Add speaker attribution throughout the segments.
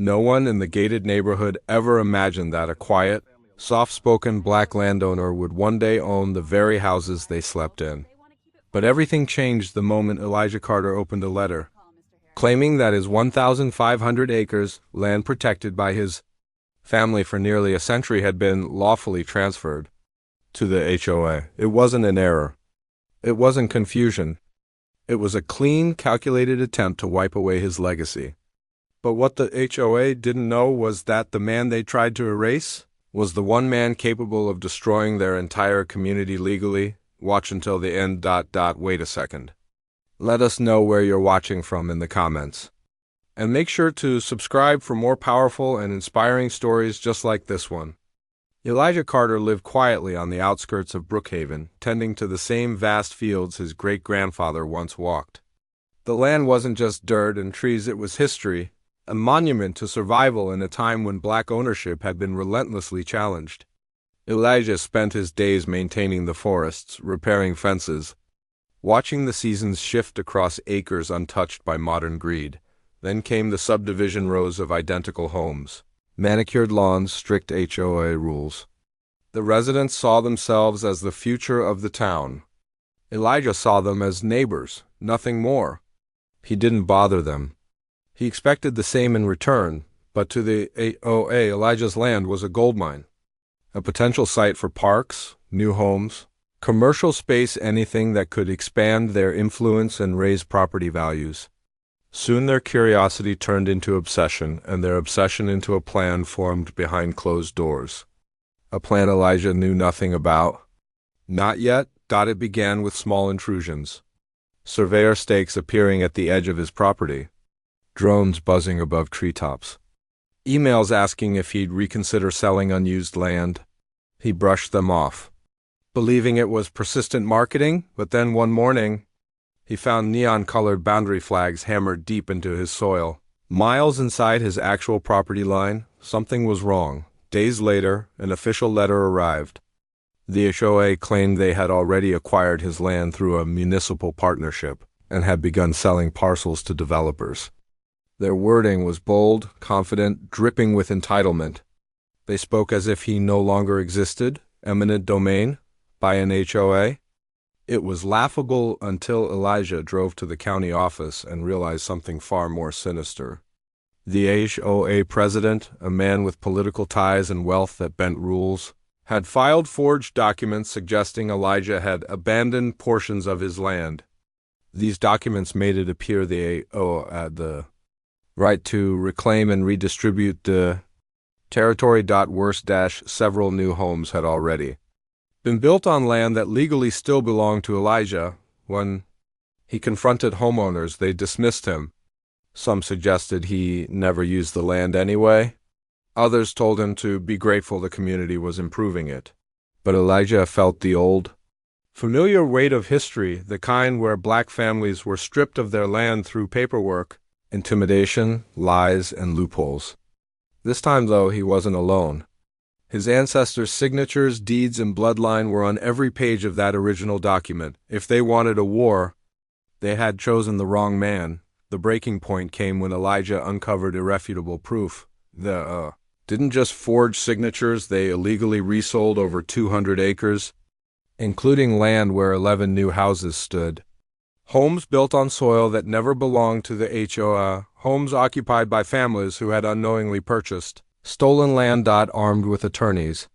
Speaker 1: No one in the gated neighborhood ever imagined that a quiet, soft-spoken black landowner would one day own the very houses they slept in. But everything changed the moment Elijah Carter opened a letter, claiming that his 1,500 acres, land protected by his family for nearly a century, had been lawfully transferred to the HOA. It wasn't an error. It wasn't confusion. It was a clean, calculated attempt to wipe away his legacy. But what the HOA didn't know was that the man they tried to erase was the one man capable of destroying their entire community legally. Watch until the end. Wait a second. Let us know where you're watching from in the comments. And make sure to subscribe for more powerful and inspiring stories just like this one. Elijah Carter lived quietly on the outskirts of Brookhaven, tending to the same vast fields his great-grandfather once walked. The land wasn't just dirt and trees, it was history, a monument to survival in a time when black ownership had been relentlessly challenged. Elijah spent his days maintaining the forests, repairing fences, watching the seasons shift across acres untouched by modern greed. Then came the subdivision rows of identical homes, manicured lawns, strict HOA rules. The residents saw themselves as the future of the town. Elijah saw them as neighbors, nothing more. He didn't bother them. He expected the same in return, but to the HOA, Elijah's land was a goldmine, a potential site for parks, new homes, commercial space, anything that could expand their influence and raise property values. Soon their curiosity turned into obsession, and their obsession into a plan formed behind closed doors. A plan Elijah knew nothing about. Not yet. It began with small intrusions. Surveyor stakes appearing at the edge of his property. Drones buzzing above treetops. Emails asking if he'd reconsider selling unused land. He brushed them off, believing it was persistent marketing, but then one morning, he found neon-colored boundary flags hammered deep into his soil. Miles inside his actual property line, something was wrong. Days later, an official letter arrived. The HOA claimed they had already acquired his land through a municipal partnership and had begun selling parcels to developers. Their wording was bold, confident, dripping with entitlement. They spoke as if he no longer existed, eminent domain, by an HOA. It was laughable until Elijah drove to the county office and realized something far more sinister. The HOA president, a man with political ties and wealth that bent rules, had filed forged documents suggesting Elijah had abandoned portions of his land. These documents made it appear the HOA had the right to reclaim and redistribute the territory. Worse, several new homes had already been built on land that legally still belonged to Elijah. When he confronted homeowners, they dismissed him. Some suggested he never used the land anyway. Others told him to be grateful the community was improving it. But Elijah felt the old, familiar weight of history, the kind where black families were stripped of their land through paperwork, intimidation, lies, and loopholes. This time, though, he wasn't alone. His ancestors' signatures, deeds, and bloodline were on every page of that original document. If they wanted a war, they had chosen the wrong man. The breaking point came when Elijah uncovered irrefutable proof. They didn't just forge signatures, they illegally resold over 200 acres, including land where 11 new houses stood. Homes built on soil that never belonged to the HOA, homes occupied by families who had unknowingly purchased stolen land. Armed with attorneys,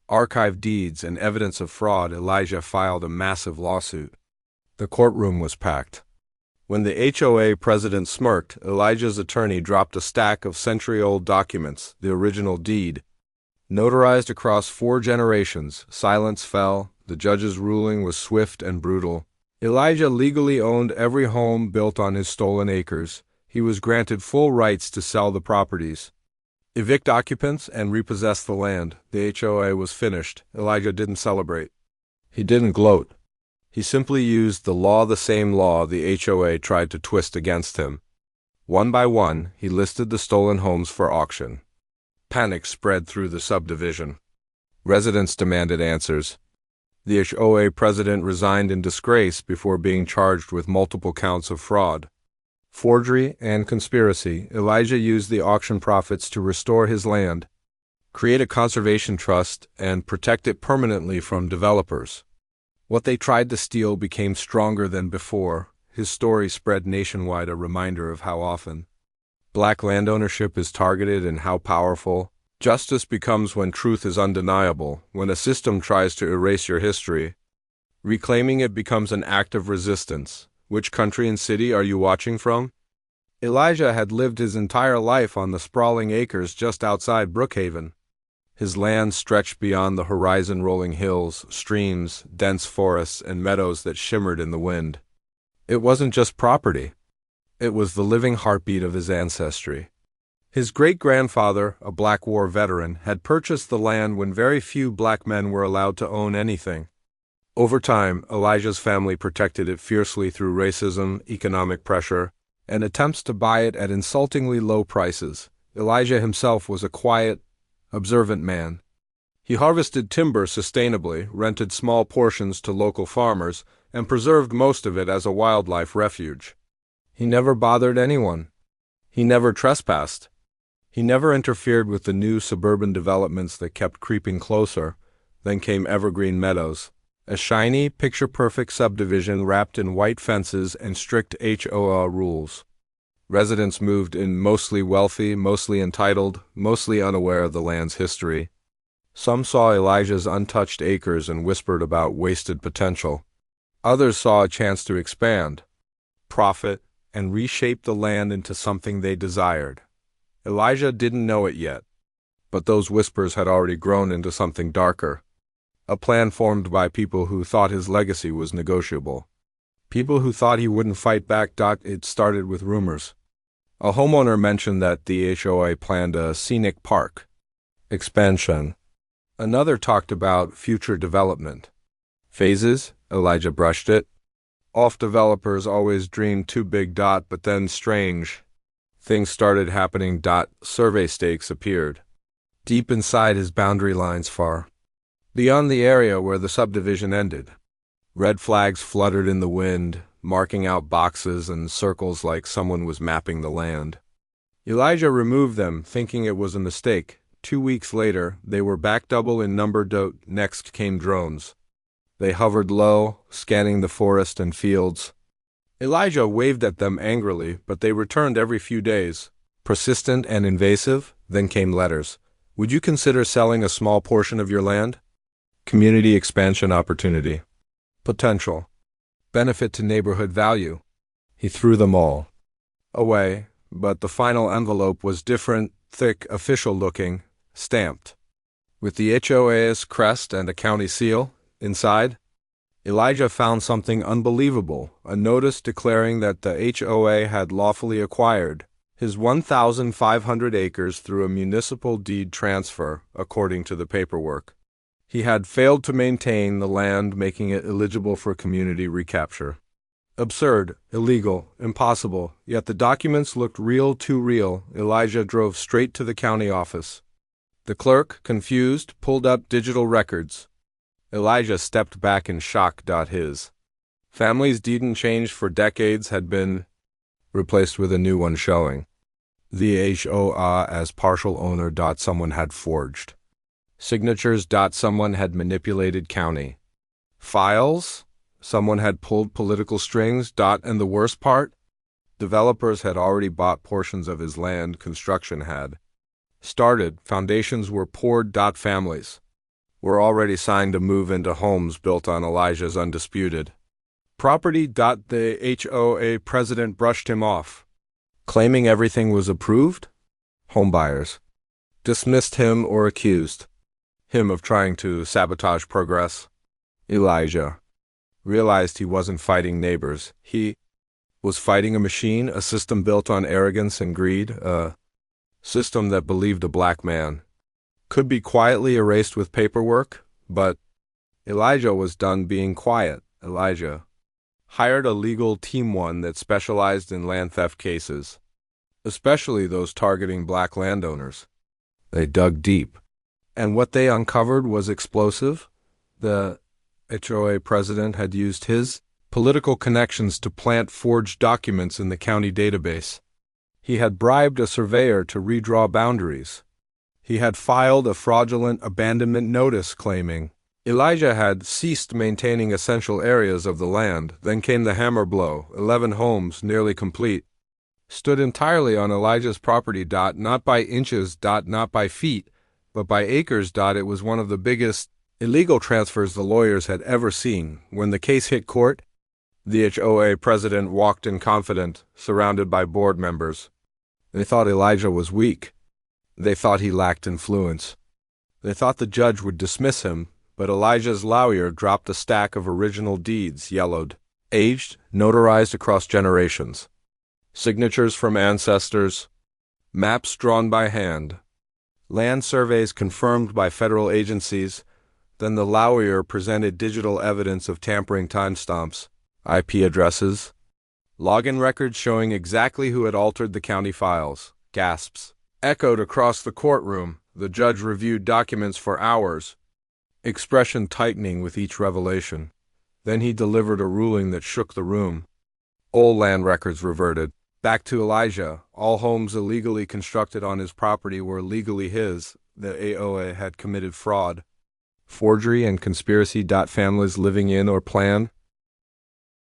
Speaker 1: archived deeds, and evidence of fraud, Elijah filed a massive lawsuit. The courtroom was packed. When the HOA president smirked, Elijah's attorney dropped a stack of century-old documents, the original deed, notarized across 4 generations. Silence fell. The judge's ruling was swift and brutal. Elijah legally owned every home built on his stolen acres. He was granted full rights to sell the properties, evict occupants, and repossess the land. The HOA was finished. Elijah didn't celebrate. He didn't gloat. He simply used the same law the HOA tried to twist against him. One by one, he listed the stolen homes for auction. Panic spread through the subdivision. Residents demanded answers. The HOA president resigned in disgrace before being charged with multiple counts of fraud. forgery, and conspiracy, Elijah used the auction profits to restore his land, create a conservation trust, and protect it permanently from developers. What they tried to steal became stronger than before. His story spread nationwide, a reminder of how often black land ownership is targeted and how powerful justice becomes when truth is undeniable. When a system tries to erase your history, reclaiming it becomes an act of resistance. Which country and city are you watching from? Elijah had lived his entire life on the sprawling acres just outside Brookhaven. His land stretched beyond the horizon, rolling hills, streams, dense forests, and meadows that shimmered in the wind. It wasn't just property. It was the living heartbeat of his ancestry. His great-grandfather, a Black War veteran, had purchased the land when very few black men were allowed to own anything. Over time, Elijah's family protected it fiercely through racism, economic pressure, and attempts to buy it at insultingly low prices. Elijah himself was a quiet, observant man. He harvested timber sustainably, rented small portions to local farmers, and preserved most of it as a wildlife refuge. He never bothered anyone. He never trespassed. He never interfered with the new suburban developments that kept creeping closer. Then came Evergreen Meadows, a shiny, picture-perfect subdivision wrapped in white fences and strict HOA rules. Residents moved in mostly wealthy, mostly entitled, mostly unaware of the land's history. Some saw Elijah's untouched acres and whispered about wasted potential. Others saw a chance to expand, profit, and reshape the land into something they desired. Elijah didn't know it yet, but those whispers had already grown into something darker. A plan formed by people who thought his legacy was negotiable. People who thought he wouldn't fight back. It started with rumors. A homeowner mentioned that the HOA planned a scenic park expansion. Another talked about future development phases. Elijah brushed it off. Developers always dreamed too big. But then strange things started happening. Survey stakes appeared deep inside his boundary lines, far beyond the area where the subdivision ended. Red flags fluttered in the wind, marking out boxes and circles like someone was mapping the land. Elijah removed them, thinking it was a mistake. 2 weeks later, they were back double in number. Next came drones. They hovered low, scanning the forest and fields. Elijah waved at them angrily, but they returned every few days, persistent and invasive. Then came letters. Would you consider selling a small portion of your land? Community expansion opportunity. Potential. Benefit to neighborhood value. He threw them all away, but the final envelope was different, thick, official-looking, stamped, with the HOA's crest and a county seal. Inside, Elijah found something unbelievable, a notice declaring that the HOA had lawfully acquired his 1,500 acres through a municipal deed transfer, according to the paperwork. He had failed to maintain the land, making it eligible for community recapture. Absurd, illegal, impossible, yet the documents looked real, too real. Elijah drove straight to the county office. The clerk, confused, pulled up digital records. Elijah stepped back in shock. His family's deed and change for decades had been replaced with a new one showing the HOA as partial owner. Someone had forged signatures. Someone had manipulated county files. Someone had pulled political strings. And the worst part? Developers had already bought portions of his land. Construction had started. Foundations were poured. Families were already signed to move into homes built on Elijah's undisputed property. The HOA president brushed him off, claiming everything was approved. Homebuyers dismissed him or accused him of trying to sabotage progress. Elijah realized he wasn't fighting neighbors. He was fighting a machine, a system built on arrogance and greed, a system that believed a black man could be quietly erased with paperwork. But Elijah was done being quiet. Elijah hired a legal team, one that specialized in land theft cases, especially those targeting black landowners. They dug deep, and what they uncovered was explosive. The HOA president had used his political connections to plant forged documents in the county database. He had bribed a surveyor to redraw boundaries. He had filed a fraudulent abandonment notice claiming Elijah had ceased maintaining essential areas of the land. Then came the hammer blow. 11 homes, nearly complete, stood entirely on Elijah's property. Not by inches. Not by feet, but by acres. It was one of the biggest illegal transfers the lawyers had ever seen. When the case hit court, the HOA president walked in confident, surrounded by board members. They thought Elijah was weak. They thought he lacked influence. They thought the judge would dismiss him, but Elijah's lawyer dropped a stack of original deeds, yellowed, aged, notarized across generations. Signatures from ancestors, maps drawn by hand, land surveys confirmed by federal agencies. Then the lawyer presented digital evidence of tampering timestamps, IP addresses, login records showing exactly who had altered the county files. Gasps echoed across the courtroom. The judge reviewed documents for hours, expression tightening with each revelation. Then he delivered a ruling that shook the room. All land records reverted back to Elijah. All homes illegally constructed on his property were legally his. The HOA had committed fraud, forgery, and conspiracy. Families living in or plan